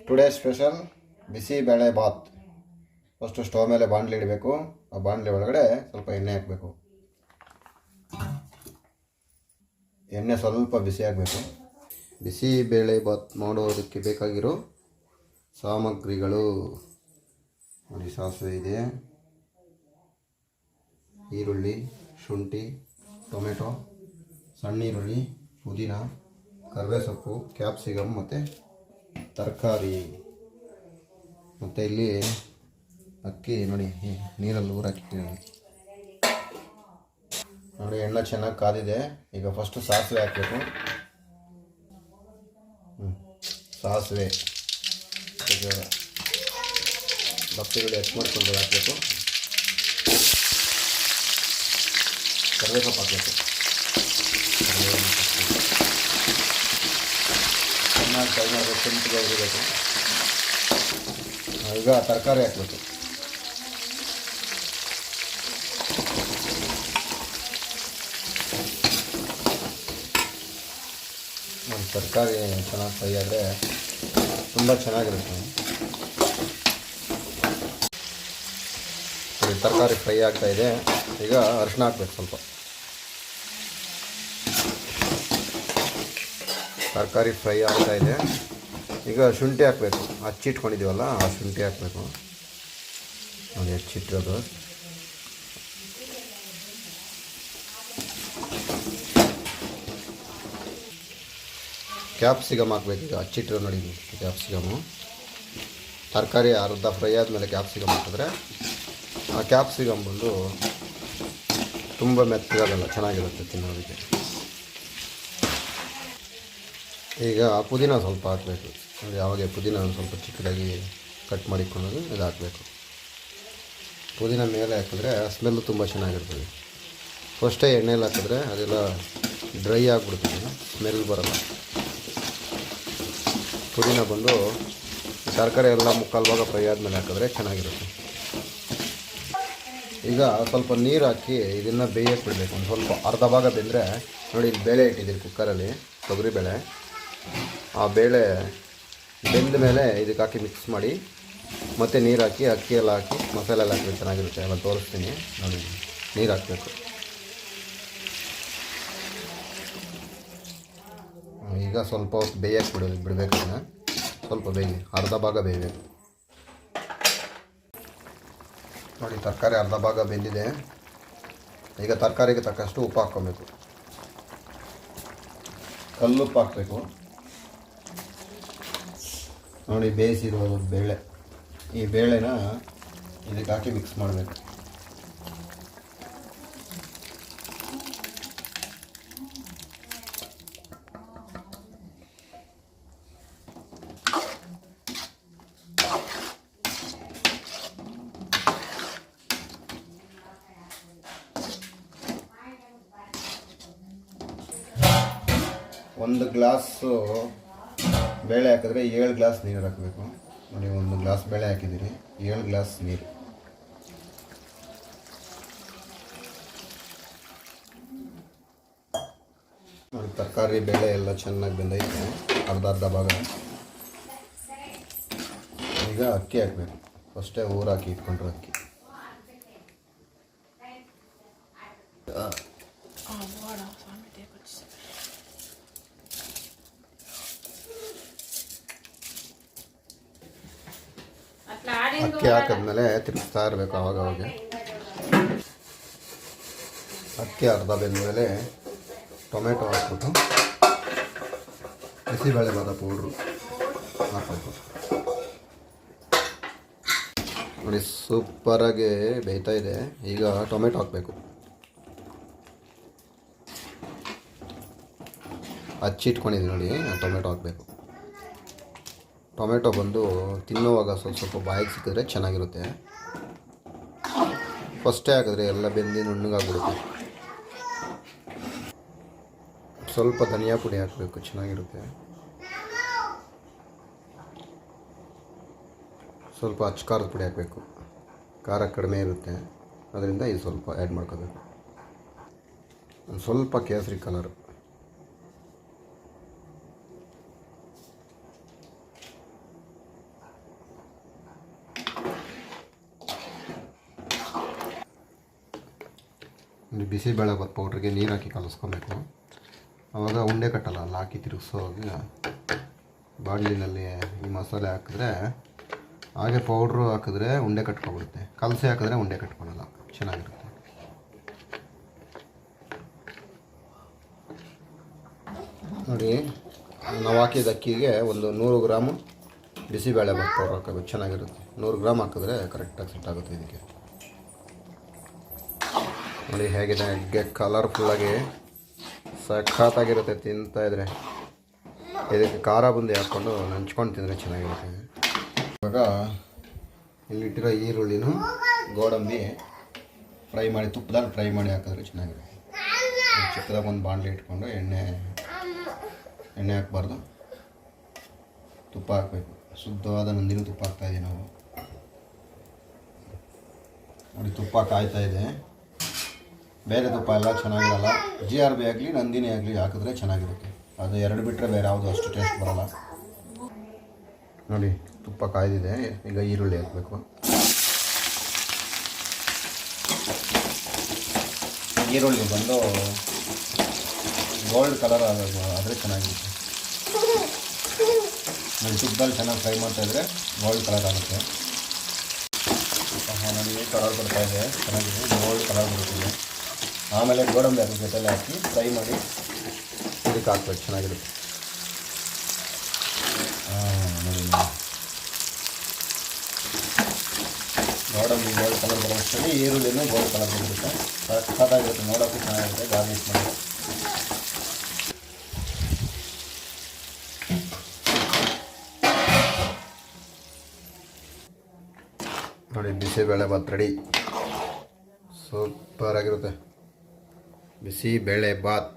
Today special ಬಿಸಿ ಬೇಳೆ Baat. First stove ಮೇಲೆ ಬಾಣಲಿ ಇಡಬೇಕು. ಆ ಬಾಣಲಿ ಒಳಗಡೆ ಸ್ವಲ್ಪ ಎಣ್ಣೆ ಹಾಕಬೇಕು. ಎಣ್ಣೆ ಸ್ವಲ್ಪ ಬಿಸಿ ಆಗಬೇಕು. ಬಿಸಿ ಬೇಳೆ ಬಾತ್ ಮಾಡೋದಕ್ಕೆ ಬೇಕಾಗಿರೋ ಸಾಮಗ್ರಿಗಳು ನೋಡಿ. ಸಾಸಿವೆ ಇದೆ, ಈರುಳ್ಳಿ, ಶುಂಠಿ, ಟೊಮೆಟೊ, ಸಣ್ಣ ಈರುಳ್ಳಿ, ಪುದೀನ, ಕರಿಬೇವು ಸೊಪ್ಪು, ಕ್ಯಾಪ್ಸಿಕಮ್ ಮತ್ತು ತರಕಾರಿ. ಮತ್ತು ಇಲ್ಲಿ ಅಕ್ಕಿ ನೋಡಿ ನೀರಲ್ಲಿ ಊರಾಕಿಟ್ಟಿದ್ದೀನಿ ನೋಡಿ. ಎಣ್ಣೆ ಚೆನ್ನಾಗಿ ಕಾದಿದೆ. ಈಗ ಫಸ್ಟು ಸಾಸಿವೆ ಹಾಕಬೇಕು. ಸಾಸಿವೆ ಬಕ್ತಿಗಳು ಹೆಚ್ಚು ಮಾಡಿಕೊಂಡು ಹಾಕಬೇಕು. ಕರಿಬೇವು ಸೊಪ್ಪು ಹಾಕಬೇಕು. ಚೆನ್ನಾಗಿ ಫ್ರೈ ಮಾಡಬೇಕು, ಕೆಂಪಿಗೆ ಉರಿಬೇಕು. ಈಗ ತರಕಾರಿ ಹಾಕಬೇಕು. ಒಂದು ತರಕಾರಿ ಚೆನ್ನಾಗಿ ಫ್ರೈ ಆದರೆ ತುಂಬ ಚೆನ್ನಾಗಿರುತ್ತೆ. ತರಕಾರಿ ಫ್ರೈ ಆಗ್ತಾಯಿದೆ. ಈಗ ಅರಿಶಿನ ಹಾಕ್ಬೇಕು. ಸ್ವಲ್ಪ ತರಕಾರಿ ಫ್ರೈ ಆಗ್ತಾಯಿದೆ. ಈಗ ಶುಂಠಿ ಹಾಕಬೇಕು. ಹಚ್ಚಿಟ್ಕೊಂಡಿದ್ದೀವಲ್ಲ ಆ ಶುಂಠಿ ಹಾಕಬೇಕು ನೋಡಿ, ಹಚ್ಚಿಟ್ಟಿರೋದು. ಕ್ಯಾಪ್ಸಿಕಮ್ ಹಾಕಬೇಕು. ಈಗ ಹಚ್ಚಿಟ್ಟಿರೋ ನೋಡಿ ಕ್ಯಾಪ್ಸಿಕಮು. ತರಕಾರಿ ಅರ್ಧ ಫ್ರೈ ಆದಮೇಲೆ ಕ್ಯಾಪ್ಸಿಕಮ್ ಹಾಕಿದ್ರೆ ಆ ಕ್ಯಾಪ್ಸಿಕಮ್ ಬಂದು ತುಂಬ ಮೆತ್ತಗಾಗಲ್ಲ, ಚೆನ್ನಾಗಿರುತ್ತೆ ತಿನ್ನೋದಕ್ಕೆ. ಈಗ ಪುದೀನ ಸ್ವಲ್ಪ ಹಾಕಬೇಕು. ಯಾವಾಗ ಪುದೀನ ಸ್ವಲ್ಪ ಚಿಕ್ಕದಾಗಿ ಕಟ್ ಮಾಡಿಕೊಂಡು ಇದು ಹಾಕಬೇಕು. ಪುದೀನ ಮೇಲೆ ಹಾಕಿದ್ರೆ ಸ್ಮೆಲ್ಲು ತುಂಬ ಚೆನ್ನಾಗಿರ್ತದೆ. ಫಸ್ಟೇ ಎಣ್ಣೆಯಲ್ಲಿ ಹಾಕಿದ್ರೆ ಅದೆಲ್ಲ ಡ್ರೈ ಆಗಿಬಿಡ್ತದೆ, ಸ್ಮೆಲ್ ಬರೋಲ್ಲ. ಪುದೀನ ಬಂದು ತರಕಾರಿ ಎಲ್ಲ ಮುಕ್ಕಾಲು ಭಾಗ ಫ್ರೈ ಆದಮೇಲೆ ಹಾಕಿದ್ರೆ ಚೆನ್ನಾಗಿರುತ್ತೆ. ಈಗ ಸ್ವಲ್ಪ ನೀರು ಹಾಕಿ ಇದನ್ನು ಬೇಯಕ್ಕೆ ಬಿಡಬೇಕು. ಒಂದು ಸ್ವಲ್ಪ ಅರ್ಧ ಭಾಗ ಬೆಂದರೆ ನೋಡಿ, ಇಲ್ಲಿ ಬೇಳೆ ಇಟ್ಟಿದ್ದೀರಿ ಕುಕ್ಕರಲ್ಲಿ, ತೊಗರಿಬೇಳೆ. ಆ ಬೇಳೆ ಬೆಂದ ಮೇಲೆ ಇದಕ್ಕೆ ಹಾಕಿ ಮಿಕ್ಸ್ ಮಾಡಿ ಮತ್ತೆ ನೀರು ಹಾಕಿ ಅಕ್ಕಿ ಎಲ್ಲ ಹಾಕಿ ಮಸಾಲೆ ಎಲ್ಲ ಹಾಕಿದ್ರೆ ಚೆನ್ನಾಗಿರುತ್ತೆ. ಎಲ್ಲ ತೋರಿಸ್ತೀನಿ ನೋಡಿ. ನೀರು ಹಾಕಬೇಕು. ಈಗ ಸ್ವಲ್ಪ ಹೊತ್ತು ಬೇಯಕ್ಕೆ ಬಿಡಬೇಕು. ಸ್ವಲ್ಪ ಬೇಯಲಿ, ಅರ್ಧ ಭಾಗ ಬೇಯಬೇಕು ನೋಡಿ. ತರಕಾರಿ ಅರ್ಧ ಭಾಗ ಬೆಂದಿದೆ. ಈಗ ತರಕಾರಿಗೆ ತಕ್ಕಷ್ಟು ಉಪ್ಪು ಹಾಕ್ಕೊಬೇಕು. ಕಲ್ಲುಪ್ಪು ಹಾಕಬೇಕು ನೋಡಿ. ಬೇಯಿಸಿರುವ ಬೇಳೆ, ಈ ಬೇಳೆನ ಇದಕ್ಕೆ ಹಾಕಿ ಮಿಕ್ಸ್ ಮಾಡಬೇಕು. ಒಂದು ಗ್ಲಾಸು ಬೇಳೆ ಹಾಕಿದ್ರೆ 7 ಗ್ಲಾಸ್ ನೀರು ಹಾಕಬೇಕು ನೋಡಿ. 1 ಗ್ಲಾಸ್ ಬೇಳೆ ಹಾಕಿದ್ದೀರಿ, 7 ಗ್ಲಾಸ್ ನೀರು. ನೋಡಿ, ತರಕಾರಿ ಬೇಳೆ ಎಲ್ಲ ಚೆನ್ನಾಗಿ ಬೆಂದೈತೆ, ಅರ್ಧ ಭಾಗ. ಈಗ ಅಕ್ಕಿ ಹಾಕಬೇಕು. ಫಸ್ಟೇ ಊರಾಕಿ ಇಟ್ಕೊಂಡ್ರೆ ಅಕ್ಕಿ. ಅಕ್ಕಿ ಹಾಕಿದ್ಮೇಲೆ ತಿರುಗಿಸ್ತಾ ಇರಬೇಕು ಆವಾಗವಾಗ. ಅಕ್ಕಿ ಅರ್ಧ ಬೆಂದಮೇಲೆ ಟೊಮೆಟೊ ಹಾಕ್ಬಿಟ್ಟು ಬಿಸಿಬೇಳೆಬಾತ ಪೌಡ್ರು ಹಾಕಬೇಕು ನೋಡಿ. ಸೂಪರಾಗಿ ಬೇಯ್ತಾ ಇದೆ. ಈಗ ಟೊಮೆಟೊ ಹಾಕಬೇಕು. ಹಚ್ಚಿಟ್ಕೊಂಡಿದ್ದೀನಿ ನೋಡಿ, ಟೊಮೆಟೊ ಹಾಕಬೇಕು. ಟೊಮೆಟೊ ಬಂದು ತಿನ್ನುವಾಗ ಸ್ವಲ್ಪ ಬಾಯಿಗೆ ಸಿಕ್ಕಿದ್ರೆ ಚೆನ್ನಾಗಿರುತ್ತೆ. ಫಸ್ಟೇ ಹಾಕಿದ್ರೆ ಎಲ್ಲ ಬೆಂದಿ ನುಣ್ಣಗಾಗ್ಬಿಡುತ್ತೆ. ಸ್ವಲ್ಪ ಧನಿಯಾ ಪುಡಿ ಹಾಕಬೇಕು, ಚೆನ್ನಾಗಿರುತ್ತೆ. ಸ್ವಲ್ಪ ಅಚ್ಚಕಾರದ ಪುಡಿ ಹಾಕಬೇಕು, ಖಾರ ಕಡಿಮೆ ಇರುತ್ತೆ, ಅದರಿಂದ ಇದು ಸ್ವಲ್ಪ ಆ್ಯಡ್ ಮಾಡ್ಕೋಬೇಕು. ಒಂದು ಸ್ವಲ್ಪ ಕೇಸರಿ ಕಲರ್. ಒಂದು ಬಿಸಿಬೇಳೆ ಬಾತ್ ಪೌಡ್ರಿಗೆ ನೀರು ಹಾಕಿ ಕಲಿಸ್ಕೊಬೇಕು. ಆವಾಗ ಉಂಡೆ ಕಟ್ಟಲ್ಲ, ಅಲ್ಲಿ ಹಾಕಿ ತಿರುಗಿಸೋವಾಗ ಬಾಣಲಿನಲ್ಲಿ ಈ ಮಸಾಲೆ ಹಾಕಿದ್ರೆ, ಹಾಗೆ ಪೌಡ್ರು ಹಾಕಿದ್ರೆ ಉಂಡೆ ಕಟ್ಕೊಬಿಡುತ್ತೆ, ಕಲಸಿ ಹಾಕಿದ್ರೆ ಉಂಡೆ ಕಟ್ಕೊಳಲ್ಲ, ಚೆನ್ನಾಗಿರುತ್ತೆ. ನೋಡಿ, ನಾವು ಹಾಕಿದ ಅಕ್ಕಿಗೆ ಒಂದು 100 ಗ್ರಾಮು ಬಿಸಿಬೇಳೆ ಬಾತ್ ಪೌಡ್ರ್ ಹಾಕಬೇಕು, ಚೆನ್ನಾಗಿರುತ್ತೆ. 100 ಗ್ರಾಮ್ ಹಾಕಿದ್ರೆ ಕರೆಕ್ಟಾಗಿ ಸೆಟ್ ಆಗುತ್ತೆ ಇದಕ್ಕೆ. ನೋಡಿ ಹೇಗಿದೆ, ಎಗ್ಗೆ ಕಲರ್ಫುಲ್ಲಾಗಿ ಸಖತ್ತಾಗಿರುತ್ತೆ. ತಿಂತಾಯಿದ್ರೆ ಇದಕ್ಕೆ ಖಾರ ಬುಂದಿ ಹಾಕ್ಕೊಂಡು ನಂಚ್ಕೊಂಡು ತಿಂದರೆ ಚೆನ್ನಾಗಿರುತ್ತೆ. ಇವಾಗ ಇಲ್ಲಿಟ್ಟಿರೋ ಈರುಳ್ಳಿನೂ ಗೋಡಂಬಿ ಫ್ರೈ ಮಾಡಿ, ತುಪ್ಪದಲ್ಲಿ ಫ್ರೈ ಮಾಡಿ ಹಾಕಿದ್ರೆ ಚೆನ್ನಾಗಿರುತ್ತೆ. ಚಿಕ್ಕದಾಗ ಒಂದು ಬಾಣಲೆ ಇಟ್ಕೊಂಡು ಎಣ್ಣೆ ಹಾಕಬಾರ್ದು, ತುಪ್ಪ ಹಾಕಬೇಕು. ಶುದ್ಧವಾದ ನಂದಿನ ತುಪ್ಪ ಹಾಕ್ತಾಯಿದ್ದೀವಿ ನಾವು. ನೋಡಿ ತುಪ್ಪ ಕಾಯ್ತಾ ಇದೆ. ಬೇರೆ ತುಪ್ಪ ಎಲ್ಲ ಚೆನ್ನಾಗಿರಲ್ಲ, GRB ಆಗಲಿ ನಂದಿನಿ ಆಗಲಿ ಹಾಕಿದ್ರೆ ಚೆನ್ನಾಗಿರುತ್ತೆ. ಅದು ಎರಡು ಬಿಟ್ಟರೆ ಬೇರೆ ಯಾವುದು ಅಷ್ಟು ಟೇಸ್ಟ್ ಬರೋಲ್ಲ. ನೋಡಿ ತುಪ್ಪ ಕಾಯ್ದಿದೆ, ಈಗ ಈರುಳ್ಳಿ ಹಾಕಬೇಕು. ಈರುಳ್ಳಿ ಬಂದು ಗೋಲ್ಡ್ ಕಲರ್ ಆದರೆ ಚೆನ್ನಾಗಿರುತ್ತೆ. ನೋಡಿ ತುಪ್ಪದಲ್ಲಿ ಚೆನ್ನಾಗಿ ಫ್ರೈ ಮಾಡ್ತಾಯಿದ್ರೆ ಗೋಲ್ಡ್ ಕಲರ್ ಆಗುತ್ತೆ. ನನಗೆ ಕಲರ್ ಬರ್ತಾಯಿದೆ, ಚೆನ್ನಾಗಿದೆ, ಗೋಲ್ಡ್ ಕಲರ್ ಬರುತ್ತದೆ. ಆಮೇಲೆ ಗೋಡಂಬಿ ಅದ್ರ ಜೊತೆಲೆ ಹಾಕಿ ಫ್ರೈ ಮಾಡಿ ಇದಕ್ಕೆ ಹಾಕ್ಬೇಕು, ಚೆನ್ನಾಗಿರುತ್ತೆ. ನೋಡಿ ಗೋಡಂಬಿ ಗೋಲ್ಡ್ ಕಲರ್ ಬರೋಷ್ಟರಲ್ಲಿ ಈರುಳ್ಳಿನೂ ಗೋಲ್ಡ್ ಕಲರ್ ಬಂದಿರುತ್ತೆ, ಸಖತ್ತಾಗಿರುತ್ತೆ, ನೋಡೋಕ್ಕೂ ಚೆನ್ನಾಗಿರುತ್ತೆ. ಗಾರ್ನಿಷ್ ಮಾಡಿ ನೋಡಿ, ಬಿಸಿಬೇಳೆ ಬಾತ್ ರೆಡಿ. ಸೂಪರ್ ಆಗಿರುತ್ತೆ ಬಿಸಿಬೇಳೆ ಬಾತ್.